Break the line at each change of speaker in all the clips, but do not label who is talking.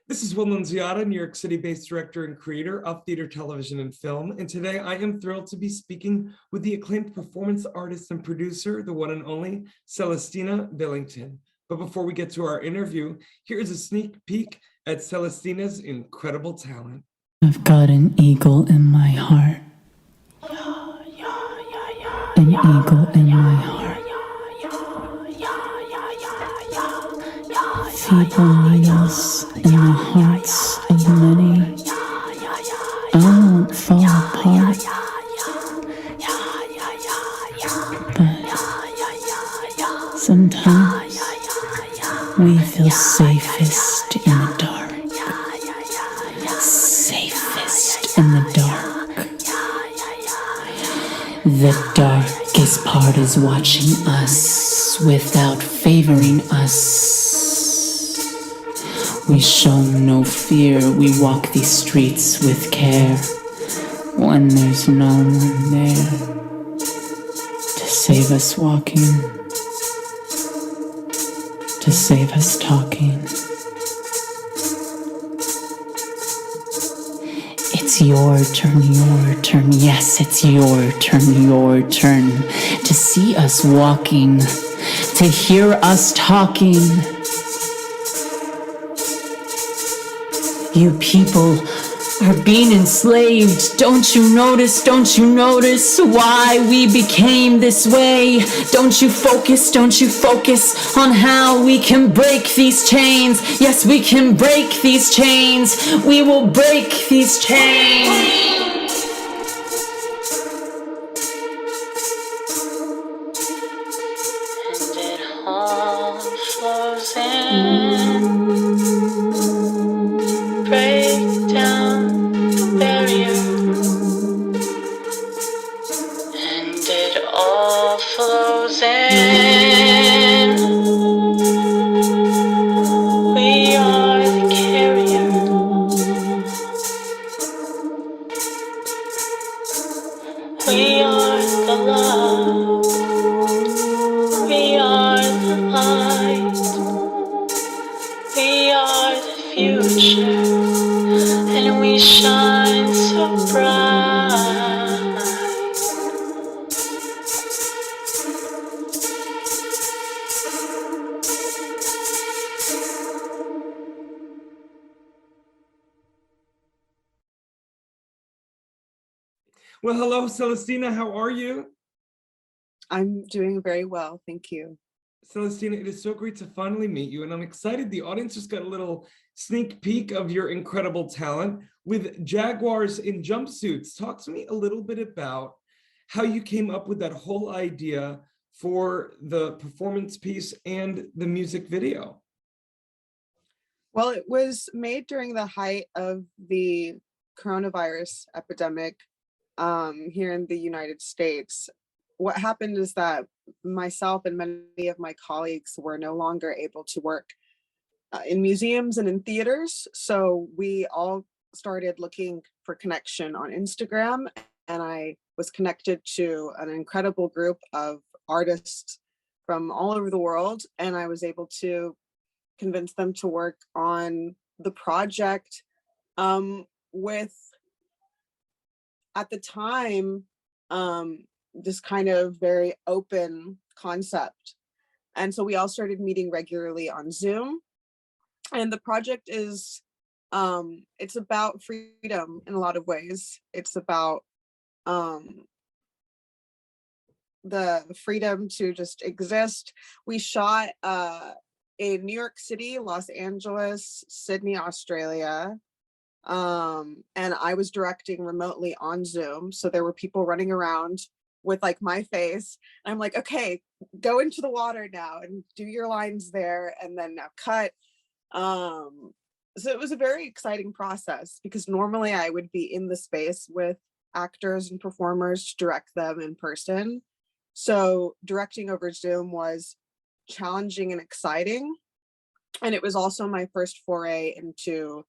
This is Will Nunziata, New York City-based director and creator of theater, television, and film. And today I am thrilled to be speaking with the acclaimed performance artist and producer, the one and only Celestina Billington. But before we get to our interview, here is a sneak peek at Celestina's incredible talent.
I've got an eagle in my heart. An eagle in my heart. Feeble needles in the hearts of many. I won't fall apart. But sometimes we feel safest in the dark. Safest in the dark. The darkest part is watching us without favoring us. We show no fear, we walk these streets with care when there's no one there to save us walking, to save us talking. It's your turn, yes, it's your turn to see us walking, to hear us talking. You people are being enslaved. Don't you notice why we became this way? Don't you focus on how we can break these chains? Yes, we can break these chains. We will break these chains. And it all flows in. Break down the barrier, and it all flows in. We are the carrier. We are the love. We are the light. We are the future. And we shine so bright.
Well, hello, Celestina. How are you?
I'm doing very well, thank you.
Celestina, it is so great to finally meet you, and I'm excited. The audience just got a little sneak peek of your incredible talent with jaguars in jumpsuits. Talk to me a little bit about how you came up with that whole idea for the performance piece and the music video.
Well, it was made during the height of the coronavirus epidemic here in the United States. What happened is that myself and many of my colleagues were no longer able to work in museums and in theaters. So we all started looking for connection on Instagram, and I was connected to an incredible group of artists from all over the world. And I was able to convince them to work on the project with, at the time, this kind of very open concept. And so we all started meeting regularly on Zoom. And the project is, it's about freedom in a lot of ways. It's about the freedom to just exist. We shot in New York City, Los Angeles, Sydney, Australia. And I was directing remotely on Zoom. So there were people running around with like my face. And I'm like, okay, go into the water now and do your lines there, and then now cut. So it was a very exciting process because normally I would be in the space with actors and performers to direct them in person. So directing over Zoom was challenging and exciting. And it was also my first foray into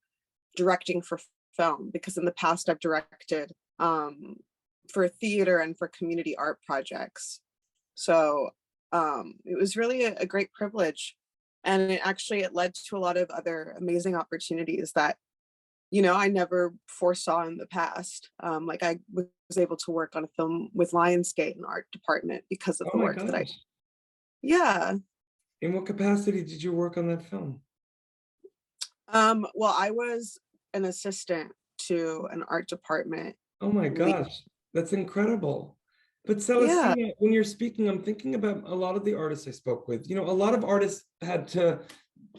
directing for film, because in the past I've directed for theater and for community art projects. So it was really a great privilege And it led to a lot of other amazing opportunities that, I never foresaw in the past. Like I was able to work on a film with Lionsgate and art department because of
Oh
the
my
work that I,
gosh.
yeah.
In what capacity did you work on that film?
Well, I was an assistant to an art department
Oh my
lead.
gosh, that's incredible. But
Yeah.
Celestina, when you're speaking, I'm thinking about a lot of the artists I spoke with. A lot of artists had to,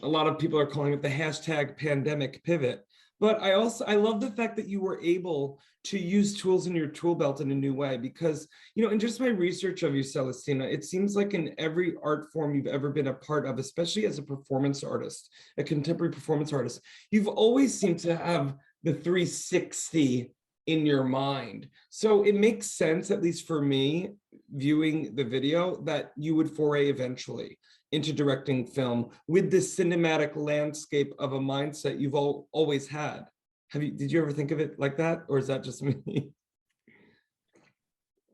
a lot of people are calling it the hashtag pandemic pivot. But I love the fact that you were able to use tools in your tool belt in a new way because, in just my research of you, Celestina, it seems like in every art form you've ever been a part of, especially as a performance artist, a contemporary performance artist, you've always seemed to have the 360 in your mind. So it makes sense, at least for me, viewing the video, that you would foray eventually into directing film with this cinematic landscape of a mindset you've always had. Did you ever think of it like that? Or is that just me?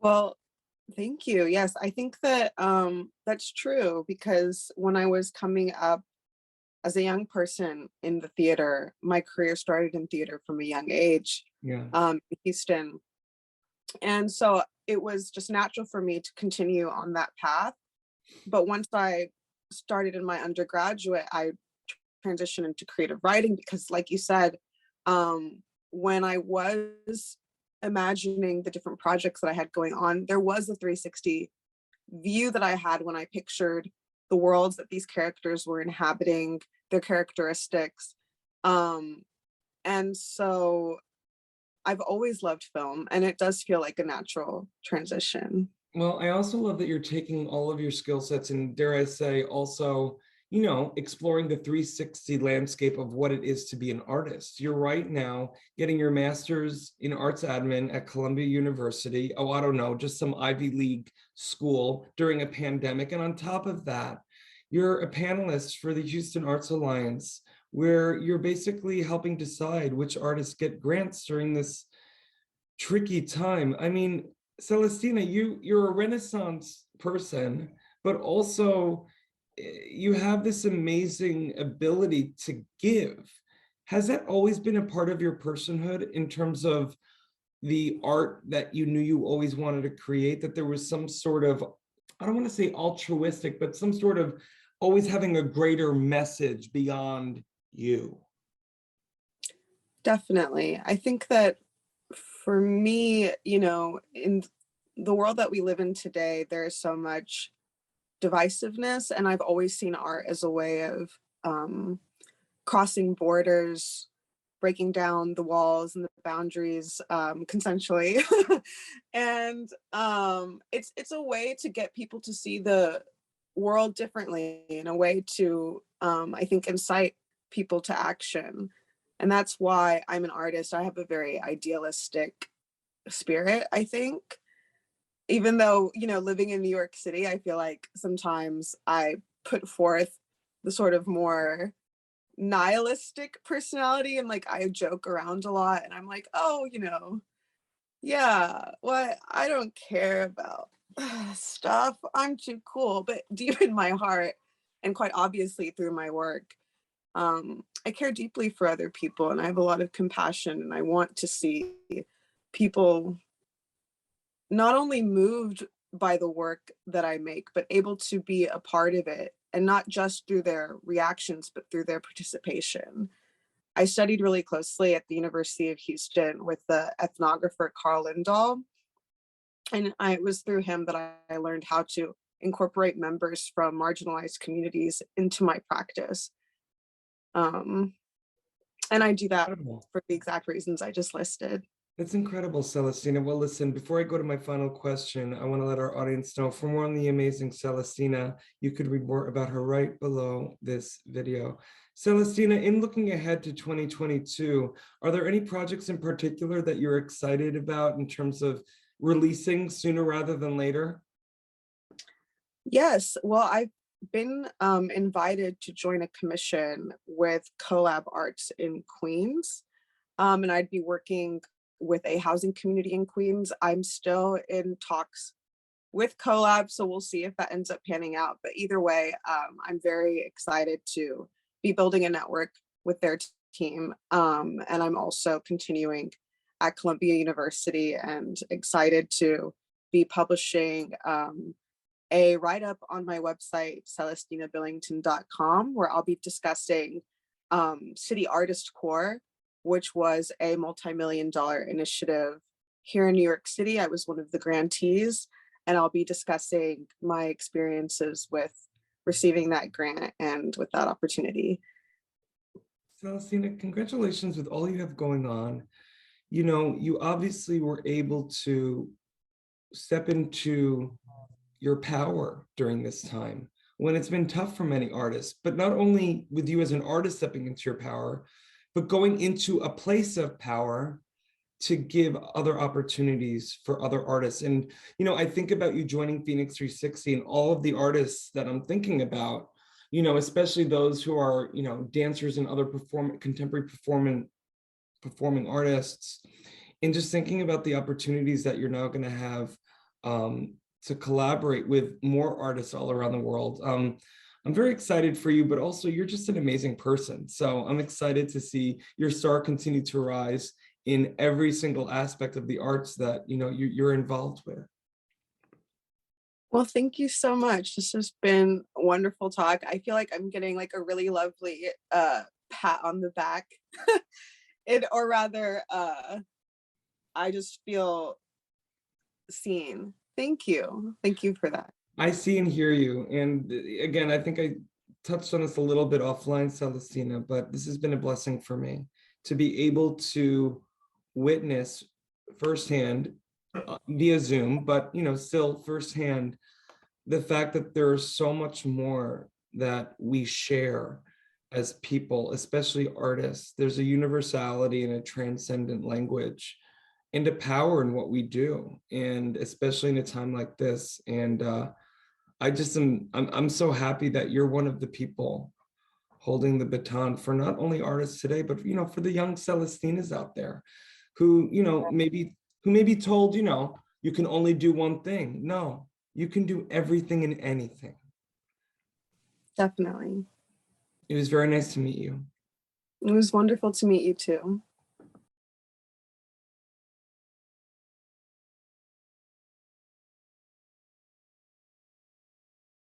Well, thank you. Yes, I think that that's true because when I was coming up as a young person in the theater, my career started in theater from a young age,
Yeah.
in Houston. And so it was just natural for me to continue on that path. But once I started in my undergraduate, I transitioned into creative writing because, like you said, when I was imagining the different projects that I had going on, there was a 360 view that I had when I pictured the worlds that these characters were inhabiting, their characteristics. And so I've always loved film, and it does feel like a natural transition.
Well, I also love that you're taking all of your skill sets and, dare I say, also, exploring the 360 landscape of what it is to be an artist. You're right now getting your master's in arts admin at Columbia University. Oh, I don't know, just some Ivy League school during a pandemic. And on top of that, you're a panelist for the Houston Arts Alliance, where you're basically helping decide which artists get grants during this tricky time. I mean, Celestina, you're a Renaissance person, but also you have this amazing ability to give. Has that always been a part of your personhood in terms of the art that you knew you always wanted to create, that there was some sort of, I don't want to say altruistic, but some sort of always having a greater message beyond you?
Definitely. I think that for me, in the world that we live in today, there's so much divisiveness, and I've always seen art as a way of crossing borders, breaking down the walls and the boundaries consensually. And it's a way to get people to see the world differently, in a way to I think incite people to action. And that's why I'm an artist. I have a very idealistic spirit, I think. Even though, living in New York City, I feel like sometimes I put forth the sort of more nihilistic personality, and like I joke around a lot, and I'm like, oh, yeah, what, I don't care about stuff. I'm too cool. But deep in my heart, and quite obviously through my work, I care deeply for other people, and I have a lot of compassion, and I want to see people not only moved by the work that I make, but able to be a part of it, and not just through their reactions, but through their participation. I studied really closely at the University of Houston with the ethnographer Carl Lindahl, and it was through him that I learned how to incorporate members from marginalized communities into my practice. Um, and I do that
Incredible.
for the exact reasons I just listed.
That's incredible, Celestina. Well, listen, before I go to my final question, I want to let our audience know, for more on the amazing Celestina, you could read more about her right below this video. Celestina, in looking ahead to 2022, are there any projects in particular that you're excited about in terms of releasing sooner rather than later?
Yes, well, I've been invited to join a commission with Collab Arts in Queens, and I'd be working with a housing community in Queens. I'm still in talks with collab. So we'll see if that ends up panning out. But either way, I'm very excited to be building a network with their team. And I'm also continuing at Columbia University and excited to be publishing a write-up on my website, CelestinaBillington.com, where I'll be discussing City Artist Corps, which was a multi-million-dollar initiative here in New York City. I was one of the grantees, and I'll be discussing my experiences with receiving that grant and with that opportunity.
Celestina, congratulations with all you have going on. You know, you obviously were able to step into your power during this time when it's been tough for many artists, but not only with you as an artist stepping into your power, but going into a place of power to give other opportunities for other artists. And, you know, I think about you joining FENIX360 and all of the artists that I'm thinking about, you know, especially those who are, you know, dancers and other contemporary performing artists, and just thinking about the opportunities that you're now going to have to collaborate with more artists all around the world. I'm very excited for you, but also you're just an amazing person. So I'm excited to see your star continue to rise in every single aspect of the arts that, you know, you're involved with.
Well, thank you so much. This has been a wonderful talk. I feel like I'm getting like a really lovely pat on the back. Or rather, I just feel seen. Thank you. Thank you for that.
I see and hear you. And again, I think I touched on this a little bit offline, Celestina, but this has been a blessing for me to be able to witness firsthand via Zoom, but, you know, still firsthand, the fact that there is so much more that we share as people, especially artists. There's a universality and a transcendent language and a power in what we do, and especially in a time like this. And I'm so happy that you're one of the people holding the baton for not only artists today, but, you know, for the young Celestinas out there who, you know, who may be told, you know, you can only do one thing. No, you can do everything and anything.
Definitely.
It was very nice to meet you.
It was wonderful to meet you too.